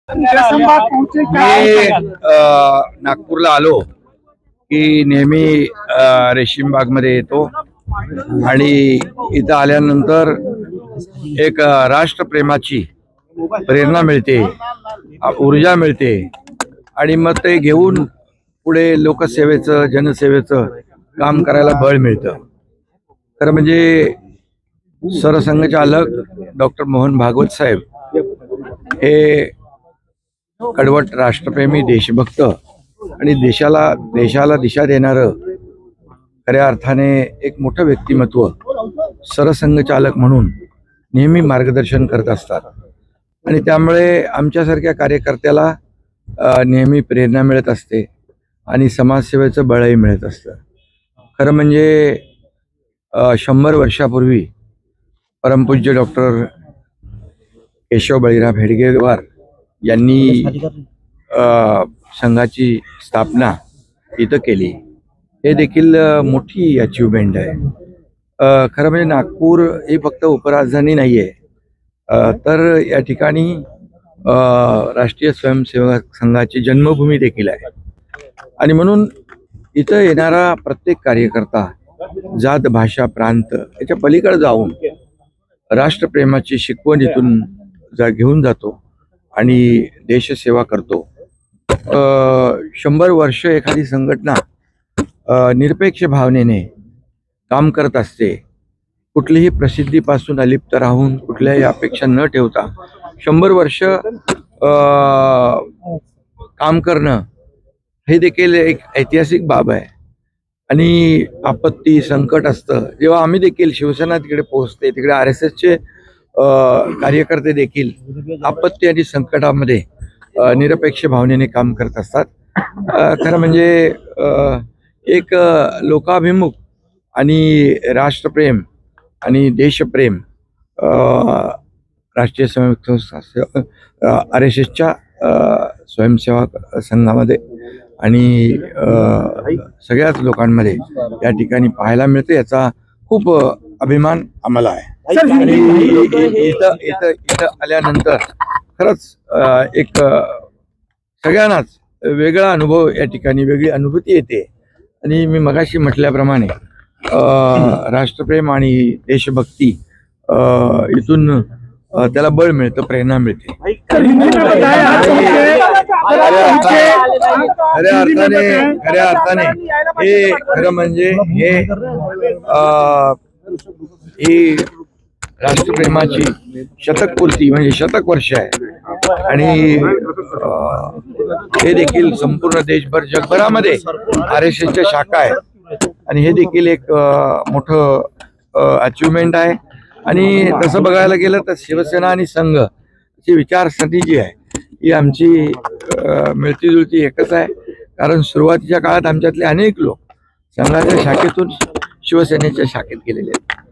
मी नागपूरला आलो की नेहमी रेशीम बागमध्ये येतो आणि इथं आल्यानंतर एक राष्ट्रप्रेमाची प्रेरणा मिळते, ऊर्जा मिळते आणि मग ते घेऊन पुढे लोकसेवेचं जनसेवेचं काम करायला बळ मिळतं. खरं म्हणजे सरसंघचालक डॉक्टर मोहन भागवत साहेब हे कडवट राष्ट्रप्रेमी, देशभक्त आणि देशाला दिशा देणारं खऱ्या अर्थाने एक मोठं व्यक्तिमत्व सरसंघचालक म्हणून नेहमी मार्गदर्शन करत असतात आणि त्यामुळे आमच्यासारख्या कार्यकर्त्याला नेहमी प्रेरणा मिळत असते आणि समाजसेवेचं बळही मिळत असतं. खरं म्हणजे 100 वर्षापूर्वी परमपूज्य डॉक्टर केशव बळीराम हेडगेवार यांनी संघाची स्थापना इथं केली. हे देखील मोठी अचीवमेंट आहे. खरं म्हणजे नागपूर ही फक्त उपराजधानी नाही आहे, तर या ठिकाणी राष्ट्रीय स्वयंसेवक संघाची जन्मभूमी देखील आहे आणि म्हणून इथं येणारा प्रत्येक कार्यकर्ता जात, भाषा, प्रांत याच्या पलीकडे जाऊन राष्ट्रप्रेमाची शिकवण इथून घेऊन जातो आणि देशसेवा करतो. 100 वर्ष एखादी संघटना निरपेक्ष भावनेने काम करत असते. कुठलीही प्रसिद्धीपासून अलिप्त राहून कुठल्याही अपेक्षा न ठेवता 100 वर्ष काम करणं हे देखील एक ऐतिहासिक बाब आहे. आणि आपत्ती संकट असतं जेव्हा आम्ही देखील शिवसेना तिकडे पोहोचते, तिकडे RSSचे कार्यकर्ते देखील आपत्ती आणि संकटामध्ये निरपेक्ष भावनेने काम करत असतात. खरं म्हणजे एक लोकाभिमुख आणि राष्ट्रप्रेम आणि देशप्रेम राष्ट्रीय स्वयंसेवक RSSच्या स्वयंसेवक संघामध्ये आणि सगळ्याच लोकांमध्ये या ठिकाणी पाहायला मिळते. याचा खूप अभिमान आम्हाला आहे. इथं आल्यानंतर खरंच एक सगळ्यांनाच वेगळा अनुभव, या ठिकाणी वेगळी अनुभूती येते आणि मी मगाशी म्हटल्याप्रमाणे राष्ट्रप्रेम आणि देशभक्ती इथून त्याला बळ मिळतं, प्रेरणा मिळते. खऱ्या अर्थाने हे खरं म्हणजे ही राष्ट्रप्रेमाची शतकपूर्ती म्हणजे शतक वर्ष आहे आणि हे देखील संपूर्ण देशभर जगभरामध्ये RSSच्या शाखा आहेत आणि हे देखील एक मोठं अचीवमेंट आहे. आणि तसं बघायला गेलं तर शिवसेना आणि संघ ची विचारसरणी जी आहे ही आमची मिळती जुळती एकच आहे. कारण सुरुवातीच्या काळात आमच्यातले अनेक लोक संघाच्या शाखेतून शिवसेनेच्या शाखेत गेलेले आहेत.